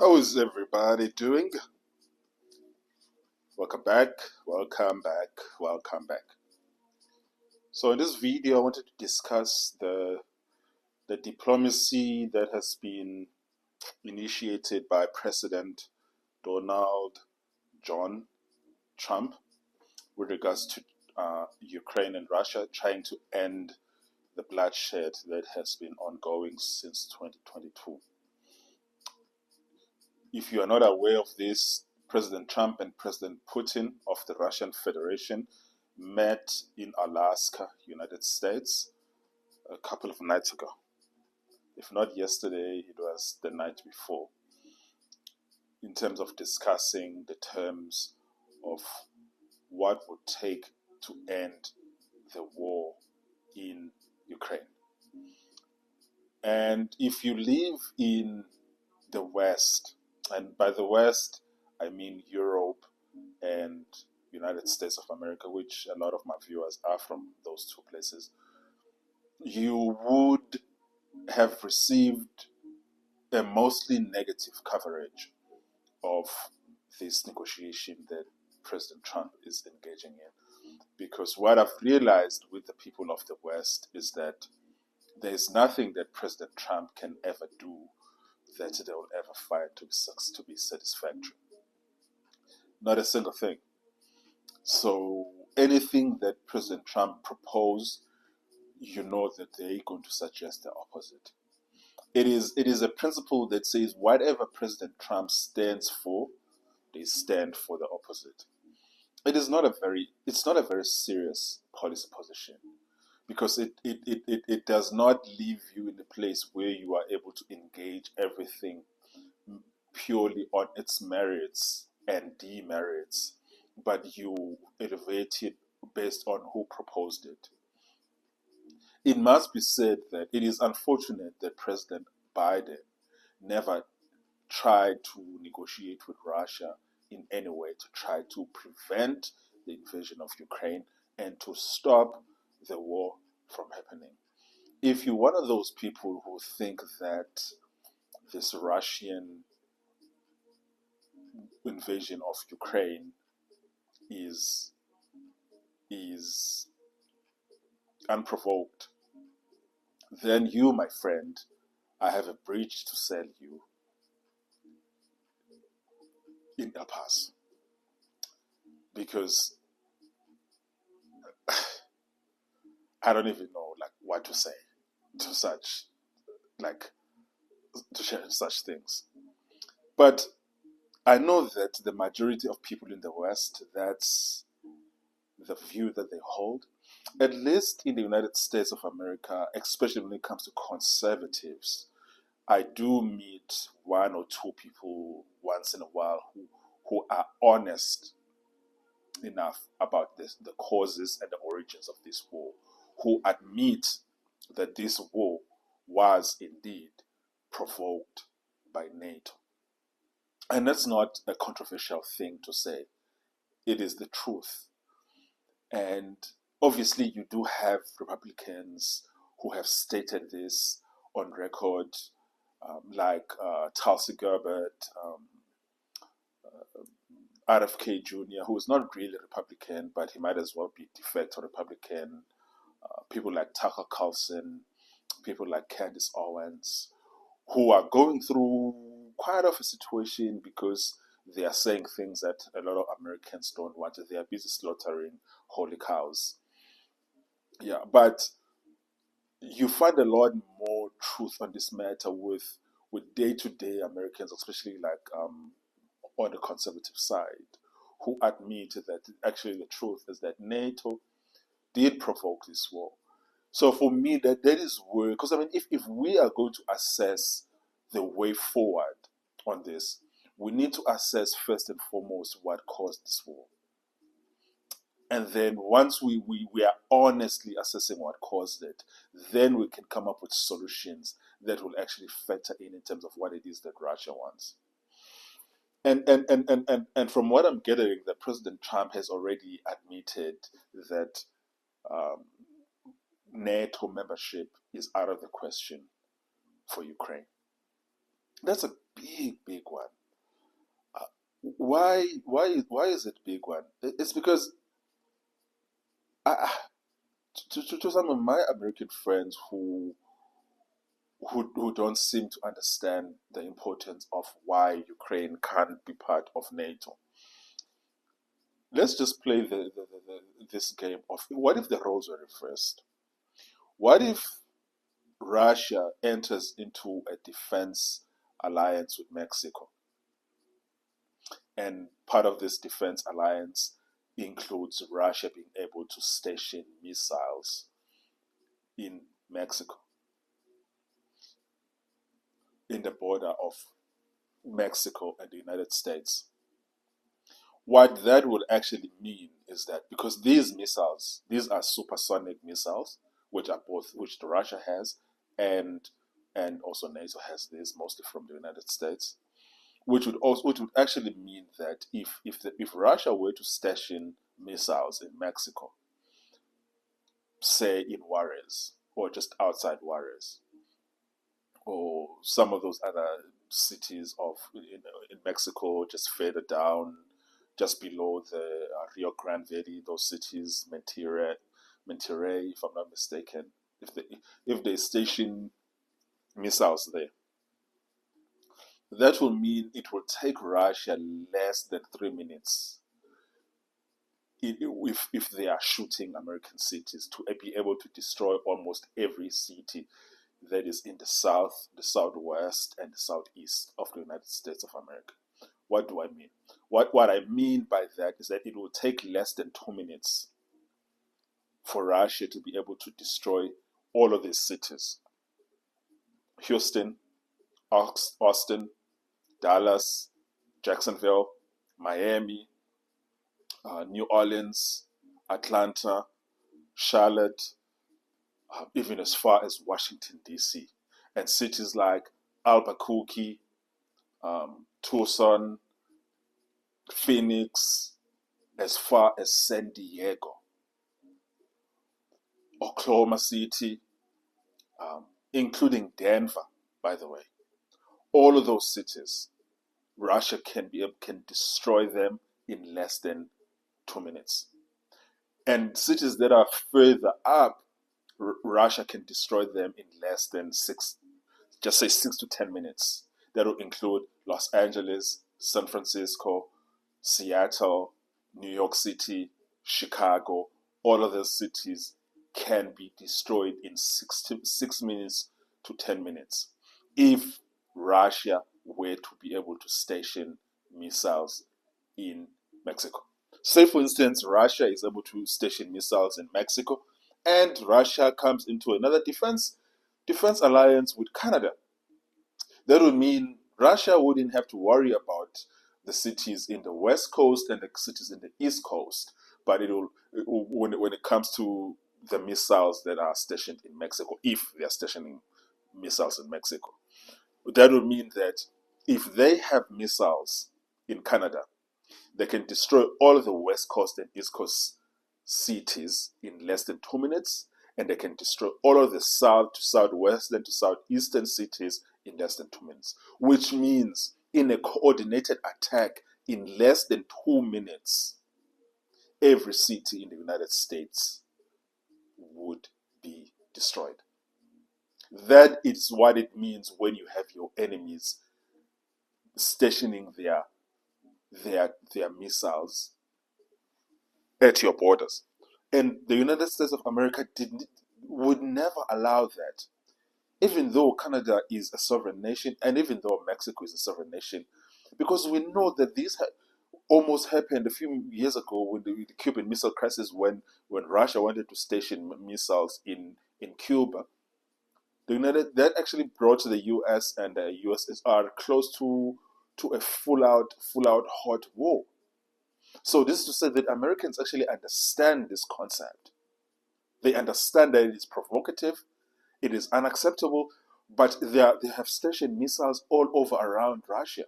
How is everybody doing? Welcome back, welcome back, welcome back. So in this video, I wanted to discuss the diplomacy that has been initiated by President Donald John Trump with regards to Ukraine and Russia trying to end the bloodshed that has been ongoing since 2022. If you are not aware of this, President Trump and President Putin of the Russian Federation met in Alaska, United States, a couple of nights ago. If not yesterday, it was the night before, in terms of discussing the terms of what would take to end the war in Ukraine. And if you live in the West, and by the West, I mean Europe and United States of America, which a lot of my viewers are from those two places, you would have received a mostly negative coverage of this negotiation that President Trump is engaging in. Because what I've realized with the people of the West is that there is nothing that President Trump can ever do that they will ever find to be satisfactory. Not a single thing. So anything that President Trump proposed, you know that they're going to suggest the opposite. It is a principle that says whatever President Trump stands for, they stand for the opposite. It's not a very serious policy position, because it does not leave you in a place where you are able to engage everything purely on its merits and demerits, but you elevate it based on who proposed it. It must be said that it is unfortunate that President Biden never tried to negotiate with Russia in any way to try to prevent the invasion of Ukraine and to stop the war from happening. If you're one of those people who think that this Russian invasion of Ukraine is unprovoked, then you, my friend, I have a bridge to sell you in El Paso. Because I don't even know what to say to share such things. But I know that the majority of people in the West, that's the view that they hold. At least in the United States of America, especially when it comes to conservatives, I do meet one or two people once in a while who are honest enough about the causes and the origins of this war, who admit that this war was indeed provoked by NATO. And that's not a controversial thing to say. It is the truth. And obviously you do have Republicans who have stated this on record, like Tulsi Gabbard, RFK Jr., who is not really a Republican, but he might as well be de facto Republican. People like Tucker Carlson, people like Candace Owens, who are going through quite of a situation because they are saying things that a lot of Americans don't want. They are busy slaughtering holy cows. Yeah, but you find a lot more truth on this matter with day-to-day Americans, especially on the conservative side, who admit that actually the truth is that NATO did provoke this war. So for me, that is where, because I mean, if we are going to assess the way forward on this, we need to assess first and foremost what caused this war. And then once we are honestly assessing what caused it, then we can come up with solutions that will actually factor in terms of what it is that Russia wants. And from what I'm gathering, that President Trump has already admitted that NATO membership is out of the question for Ukraine. That's a big one. Uh, why is it big one? It's because to some of my American friends who don't seem to understand the importance of why Ukraine can't be part of NATO. Let's just play this game of what if the roles were reversed? What if Russia enters into a defense alliance with Mexico, and part of this defense alliance includes Russia being able to station missiles in Mexico, in the border of Mexico and the United States? What that would actually mean is that because these missiles, these are supersonic missiles, which Russia has, and also NATO has this, mostly from the United States, which would actually mean that if Russia were to station missiles in Mexico, say in Juarez or just outside Juarez, or some of those other cities in Mexico, just further down, just below the Rio Grande Valley, those cities, Monterrey, if I'm not mistaken, if they station missiles there, that will mean it will take Russia less than 3 minutes if they are shooting American cities to be able to destroy almost every city that is in the south, the southwest, and the southeast of the United States of America. What do I mean? What I mean by that is that it will take less than 2 minutes for Russia to be able to destroy all of these cities: Houston, Austin, Dallas, Jacksonville, Miami, New Orleans, Atlanta, Charlotte, even as far as Washington, D.C., and cities like Albuquerque, Tucson, Phoenix, as far as San Diego, Oklahoma City, including Denver, by the way. All of those cities, Russia can destroy them in less than 2 minutes. And cities that are further up, Russia can destroy them in less than just say 6 to 10 minutes. That will include Los Angeles, San Francisco, Seattle, New York City, Chicago. All of those cities can be destroyed in 6 minutes to 10 minutes if Russia were to be able to station missiles in Mexico. Say, for instance, Russia is able to station missiles in Mexico, and Russia comes into another defense alliance with Canada. That would mean Russia wouldn't have to worry about the cities in the West Coast and the cities in the East Coast, but when it comes to the missiles that are stationed in Mexico, if they are stationing missiles in Mexico, that would mean that if they have missiles in Canada, they can destroy all of the West Coast and East Coast cities in less than 2 minutes, and they can destroy all of the south to southwestern to southeastern cities in less than 2 minutes, which means in a coordinated attack in less than 2 minutes, every city in the United States would be destroyed. That is what it means when you have your enemies stationing their missiles at your borders. And the United States of America would never allow that. Even though Canada is a sovereign nation, and even though Mexico is a sovereign nation, because we know that this almost happened a few years ago with the Cuban Missile Crisis, when Russia wanted to station missiles in Cuba. That actually brought the U.S. and the USSR close to a full out hot war. So this is to say that Americans actually understand this concept. They understand that it is provocative, it is unacceptable, but they have stationed missiles all over around Russia.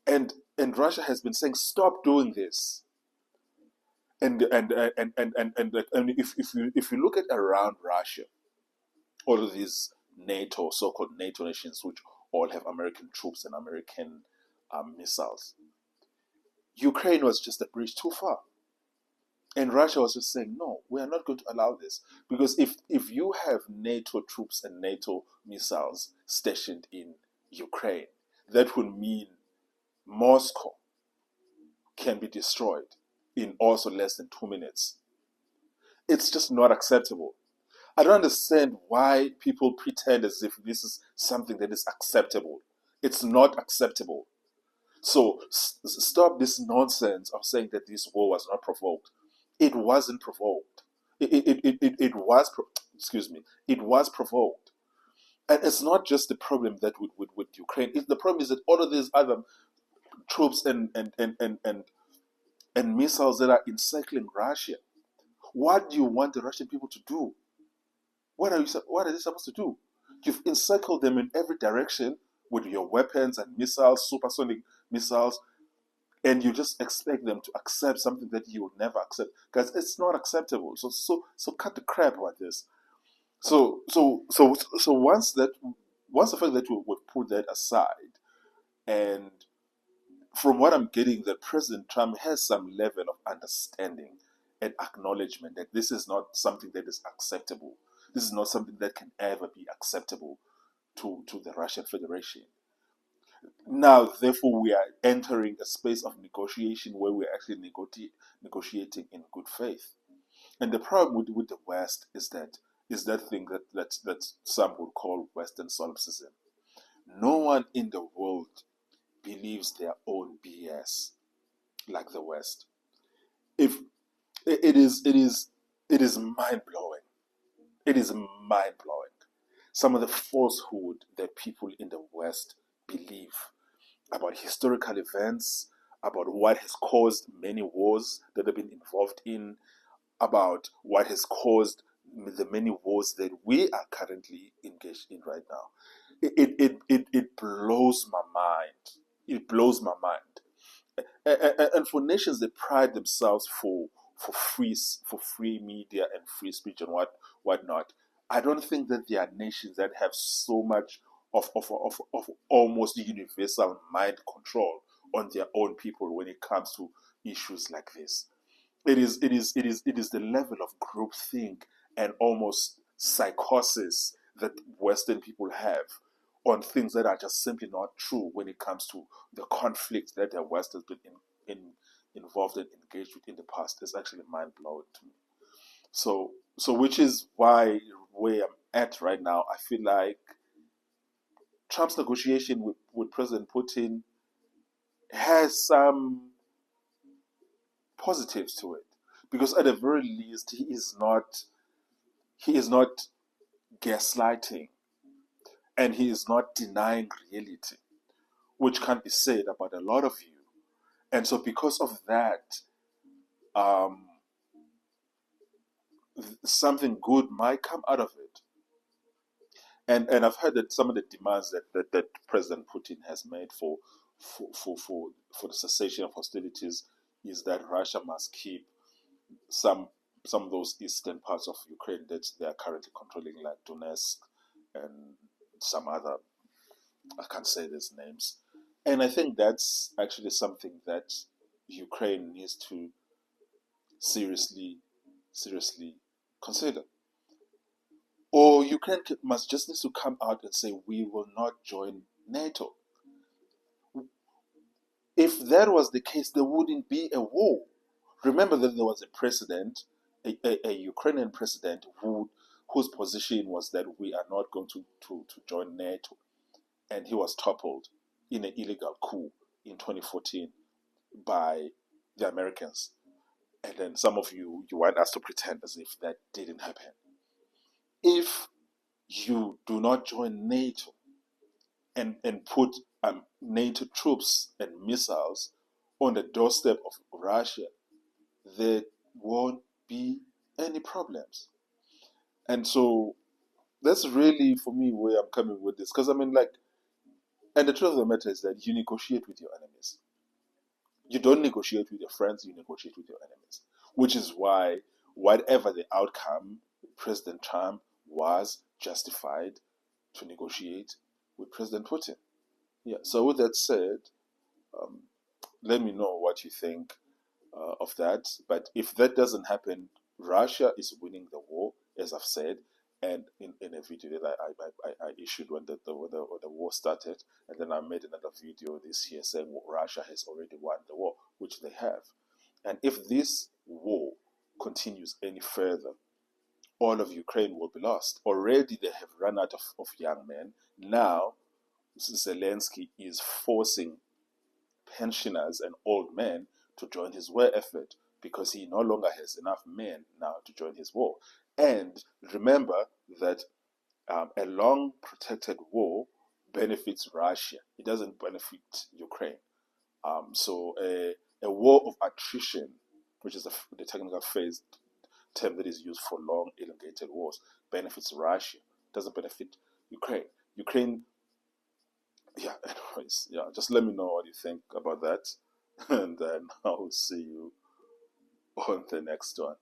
And Russia has been saying, stop doing this. And if you look at around Russia, all of these so-called NATO nations, which all have American troops and American missiles. Ukraine was just a bridge too far. And Russia was just saying, no, we are not going to allow this. Because if you have NATO troops and NATO missiles stationed in Ukraine, that would mean Moscow can be destroyed in also less than 2 minutes. It's just not acceptable. I don't understand why people pretend as if this is something that is acceptable. It's not acceptable. So stop this nonsense of saying that this war was not provoked. It wasn't provoked. It was, excuse me, it was provoked. And it's not just the problem that with Ukraine. The problem is that all of these other troops and missiles that are encircling Russia. What do you want the Russian people to do? What are they supposed to do? You've encircled them in every direction with your weapons and missiles, supersonic missiles, and you just expect them to accept something that you would never accept because it's not acceptable. So cut the crap about this. So once the fact that we put that aside, and from what I'm getting, that President Trump has some level of understanding and acknowledgement that this is not something that is acceptable. This is not something that can ever be acceptable to the Russian Federation. Now, therefore, we are entering a space of negotiation where we're actually negotiating in good faith. And the problem with the West is that thing that some would call Western solipsism. No one in the world believes their own BS like the West. If it is mind blowing. It is mind blowing. Some of the falsehood that people in the West believe about historical events, about what has caused many wars that have been involved in, about what has caused the many wars that we are currently engaged in right now. It blows my mind. It blows my mind. And for nations that pride themselves for free media and free speech and whatnot, I don't think that there are nations that have so much of almost universal mind control on their own people when it comes to issues like this. It is the level of groupthink and almost psychosis that Western people have on things that are just simply not true when it comes to the conflict that the West has been involved and engaged with in the past. Is actually mind blowing to me. So which is why where I'm at right now, I feel like Trump's negotiation with President Putin has some positives to it, because at the very least he is not gaslighting, and he is not denying reality, which can be said about a lot of you. And so because of that, um, something good might come out of it. And I've heard that some of the demands that President Putin has made for the cessation of hostilities is that Russia must keep some of those eastern parts of Ukraine that they are currently controlling, like Donetsk and some other, I can't say these names. And I think that's actually something that Ukraine needs to seriously consider. Or Ukraine must just need to come out and say, we will not join NATO. If that was the case, there wouldn't be a war. Remember that there was a president, a Ukrainian president, whose position was that we are not going to join NATO. And he was toppled in an illegal coup in 2014 by the Americans. And then some of you want us to pretend as if that didn't happen. If you do not join NATO and put NATO troops and missiles on the doorstep of Russia, there won't be any problems. And so that's really, for me, where I'm coming with this. Because, and the truth of the matter is that you negotiate with your enemies. You don't negotiate with your friends, you negotiate with your enemies. Which is why, whatever the outcome, President Trump was justified to negotiate with President Putin. Yeah. So with that said, um, let me know what you think of that. But if that doesn't happen, Russia is winning the war, as I've said, and in a video that I issued when the war started, and then I made another video this year saying Russia has already won the war, which they have. And if this war continues any further, all of Ukraine will be lost. Already they have run out of young men. Now Zelensky is forcing pensioners and old men to join his war effort because he no longer has enough men now to join his war. And remember that a long protected war benefits Russia. It doesn't benefit Ukraine. So a war of attrition, which is the technical phrase term that is used for long elongated wars, benefits Russia. Doesn't benefit Ukraine. Ukraine, yeah. Anyways, yeah. Just let me know what you think about that, and then I'll see you on the next one.